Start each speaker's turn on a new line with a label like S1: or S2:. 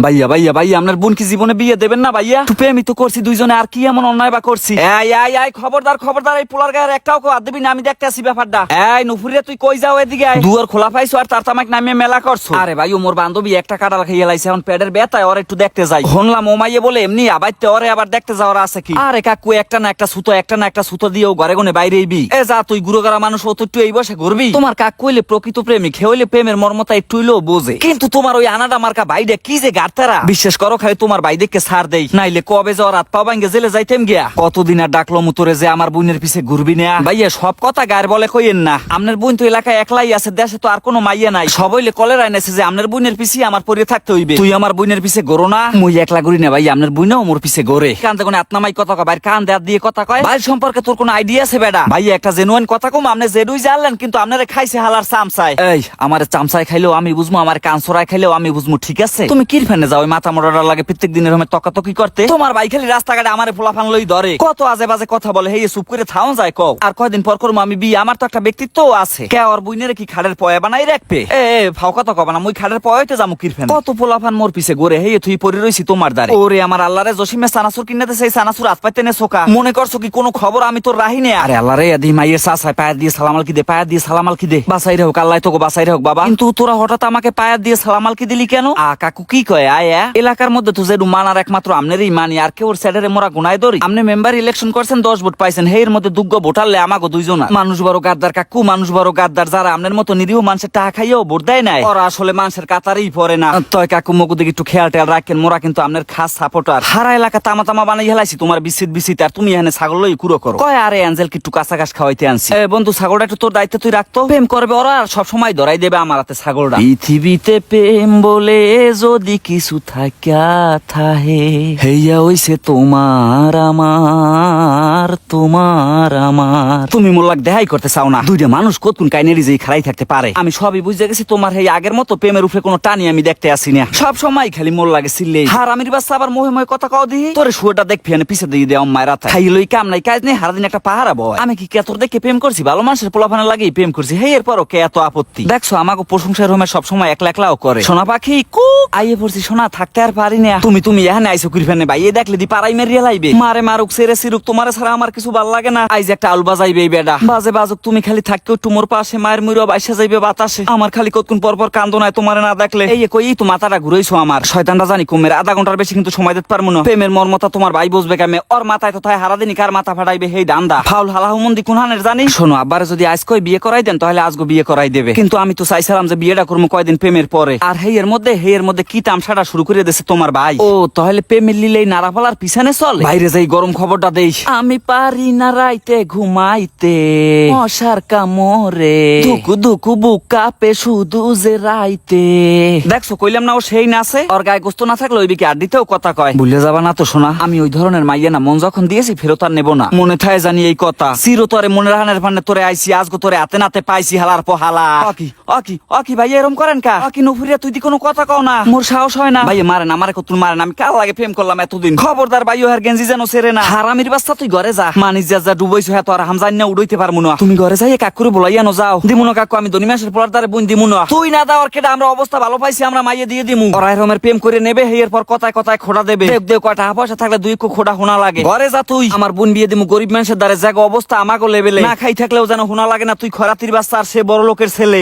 S1: ভাইয়া ভাইয়া ভাইয়া আপনার বোন কি জীবনে বিয়ে দেবেন না ভাইয়া? টুপে আমি তো করছি দুইজনে, আর কি এমন অন্যায় বা করছি? খবরদার খবরদার, এই পোলার গায়ের একটাও হাত দিবি না, আমি দেখতে আসি ব্যাপারটা। এই নুফুরিয়া তুই কই যাও? এদিকে আয়। দুয়ার খোলা পাইছো আর তার তামাক নামিয়ে মেলা করছো। আরে ভাই মোর বান্ধবী একটা কাঁঠাল খাইয়ে লাইছে, এখন পেটের ব্যথায় ওর একটু দেখতে যাই। শুনলাম ওমাইয়ে বলে এমনি আবাইতে ওরে আবার দেখতে যাওয়ার আছে কি? আরে কাকু একটা না একটা সুতো, একটা না একটা সুতো দিয়েও ঘরে গনে বাইরেইবি। এ যা তুই গুরুগারা মানুষ, ও তো একটু এই বসে ঘুরবি। তোমার কাকু হইলে প্রকৃত প্রেমিক, হে হইলে প্রেমের মর্মতা একটু হইলেও বোঝে। কিন্তু তোমার ওই আনাডা মার্কা বাইডে কি যে গাড়তারা, বিশ্বাস করো খালি তোমার বাইদেরকে ছাড় দেই, নাইলে কবে যাওয়ার রাত পা ভাঙ্গে জেলে যাইতেম গিয়া। কতদিন আর ডাকলো মুতরে যে আমার বোনের পিছে ঘুরবি না। ভাইয়া সব কথা গায়ের বলে কইেন না, আপনার বোন তো এলাকায় একলাই আছে, দেশে তো আর কোনো মাইয়া নাই। সবাইলে কলের আইনেছে যে আপনার বোনের পিছে আমার পরে থাকতে হইবে। তুই আমার বোনের পিছে গড়ো না, মুই একলা ঘুরি না ভাই, আপনার বোনও মোর পিছে গড়ে। কান্দে কোন আত্মামাই কথা কয়, বাইর কান দেয়ার দিয়ে কথা কয়। ভাই সম্পর্কে তোর কোনো আইডিয়া আছে বেডা? ভাই একটা জেনুইন কথা কম, আপনি জেডুই জানলেন কিন্তু আপনারে খাইছে হালার চামচায়। এই আমার চামচায় খাইলেও আমি বুঝবো, আমার কানসরায় খাইলেও আমি বুঝবো, ঠিক আছে? তুমি কি ফেনে যাও মাথা মোড়ার লাগে প্রত্যেক দিনের সময় তকাতকি করতে? তোমার ভাই খালি রাস্তাঘাটে আমারে ফোলাফান লই ধরে, কত আজে বাজে কথা বলে, হেই চুপ করে থাও যায় কও। আর কয়দিন পর করবো আমি বিয়ে, আমার তো একটা ব্যক্তিত্ব আছে। কে ওর বুইনের কি খাড়ের পয়া বানাই রাখবে? ফাও কথা কবা না, মুই খাড়ের পয়াইতে যামু কি ফেন? কত পোলাফান মোর পিছে গোরে, হেই তুই পরে রইছি তোমার দ্বারে। ওরে আমার আল্লাহরে, জসিমে সানাসুর কিনাতে সেই সানাসুর হাত পাইতে নে সোকা, মনে করছো কি কোনো খবর আমি তোর রাহি নে? আরে আল্লাহরে আদি মাইয়ের চাচায় পায়া দিয়ে সালামাল কি দে, পায়া দিয়ে সালামাল কি দে। বাসাই রে হোক, আল্লাহ তোকে বাসাই রে হোক বাবা। কিন্তু তোরা হঠাৎ আমাকে পায়া দিয়ে সালামাল কি দিলি কেন? কাকু কি কয় আয়া? এলাকার মধ্যে তো যে মানার একমাত্র আমনেরই মানি, আর কেউ স্যাডারে মোরা গুনাই ধরি। আপনি মেম্বার ইলেকশন করছেন, 10 ভোট পাইছেন, হের মধ্যে দুগ্গ ভোটারলে আমাকে দুইজন। মানুষ বড় গাদ্দার কাকু, মানুষ বড় গাদ্দার, যারা আপনার মতো নিরীহ মানুষের টাকা খাইয়েও ভোট দেয় নাই, ওরা আসলে মানুষের কাতারেই পড়ে না। তয় কাকু মগু দিকে একটু খেয়াল টেয়াল রাখেন, মোরা কিন্তু আপনার খাস সাপোর্টার। হারা এলাকা তামা তামা বানাই হেলাইছি তোমার বিসিত, আর তুমি এখানে ছাগল লই কুড়ো করো। কয় আরে অ্যাঞ্জেল কি একটু কাঁচা ঘাস খাওয়াইতে আনছি। বন্ধু ছাগলটা একটু তোর দায়িত্ব তুই রাখতো, প্রেম করবে ওরা আর সবসময় ধরাই দেবে আমার হাতে ছাগলটা। পৃথিবীতে প্রেম বলে যদি কিছু থাকা থাহে, হেইয়া হইছে তোমার আমার, তোমার আমার। তুমি মোল্লাক দেখাই করতে চাও না, দুইটা মানুষ কতক্ষণ কাইনেরি যে খারাই থাকতে পারে। আমি সবই বুঝে গেছি, তোমার এই আগের মতো প্রেমের উপরে কোনো টানি আমি দেখতে আসি না, সব সময় খালি মোল লাগে সিললে। হার আমির বাচ্চা আবার মোহে মোহে কথা কও দিই, তোরে শুয়েটা দেখবি না পিছে দিয়ে দেওয়া মায়ের রাত খাইলই কাম নাই কাজ নেই, হারাদিন একটা পাহারা বয়। আমি কি কেতর দেখে প্রেম করছি? ভালো মানুষের পোলাফানা লাগেই প্রেম করছি, হে এরপরও কে এত আপত্তি? দেখছো আমাকে প্রশংসার রুমে সবসময় একলা একলাও করে। সোনা পাখি কুক আইয়ে পড়ছি, সোনা থাকতে আর পারি না। তুমি এখানে আইসো কুড়ি ফেনে ভাই, এই দেখলে দি পাড়াই মেরিয়ে লাইবে, মারে মারুক সেরে সিরুক, তোমারে ছাড়া আমার কিছু ভাল লাগে না। আইজ একটা আলু বাজাইবে বেডা, বাজে বাজুক, তুমি খালি থাকতেও একটু মোর পাশে, মায়ের মুড়ো বাইসা যাইবে বাতাসে। আমার খালি কতক্ষণ পর পর কান্দো নাই তোমারে না দেখলে। এই কই তো মাথাটা ঘুরাইছো আমার, শয়তানটা জানি কমের আধা ঘন্টার বেশি কিন্তু সময় দিতে পারবো না। প্রেমের মর্মতা তোমার ভাই বুঝবে কেমনে? ওর মাথায় তো তাই হারাদিনই কার মাথা ফাটাইবে হেই দান্দা ফাউল হালাহুমন্দি কোনহানের জানি। শোনো আব্বারে যদি আজ কই বিয়ে করাই দেন তাহলে আজগো বিয়ে করাই দেবে, কিন্তু আমি তো চাইছিলাম যে বিয়েটা করবো কয়দিন প্রেমের পরে। আর হেয়ের মধ্যে কি তামসাটা শুরু করে দিয়েছে তোমার ভাই। ও তাহলে প্রেমের লিলেই নাড়াফালার পিছনে চলে। বাইরে যাই গরম খবরটা দেই, আমি পারি না রাইতে ঘুমাইতে, মশার কামড়ে ধুকু ধুকু বুক কাঁপে শুধু যে রাইতে। দেখছো কইলাম না ও সেই নাচে, ওর গায়ে গোস্ত না থাকলে ওই বিকে আর দিতেও কথা কয়। ভুলে যাবা না তো শোনা, আমি ওই ধরনের মাইয়া না, মন যখন দিয়েছি ফেরত আর নেবো না। মনে থাকে জানি এই কথা, চিরতরে মনে রাখানের ফান্ডে তোরে আইছি, আজগো তোরে হাতে নাতে পাইছি হালার পহালা। অকি ভাই এরম করেন কা? অকি নুফুরিয়া তুই দি কোনো কথা কও না, মোর সাহস হয় না। ভাই মারেন আমারে কত মারেন, আমি কাল লাগে প্রেম করলাম এতদিন। খবরদার ভাই ওর গেঞ্জি যেন সেরে না। হারামির বাচ্চা তুই ঘরে যা, মানিস যা ডুবাইছো হ্যাঁ, তো আর হামজান না উড়াইতে পারবো না। তুমি ঘরে যাই কাকুরে বলাইয়া নো যাও। দিমুনো কাকু আমি দনি মাসের পর দ্বারে বুন দিমুনো, তুই না দাও কেটে আমরা অবস্থা ভালো পাইছি, আমরা মাইয়ে দিয়ে দিমু। ওরা এরমের প্রেম করে নেবে, হেয়ের পর কথায় কথায় খোড়া দেবে। দেব কয়টা পয়সা থাকলে দুই খোড়া হোনা লাগে। ঘরে যা তুই, আমার বোন বিয়ে দিমু গরিব মানুষের দ্বারে, জায়গা অবস্থা আমাকে লেভেলে, না খাই থাকলেও যেন হোনা লাগে না তুই খরাতির বাচ্চা আর সে বড় লোকের ছেলে।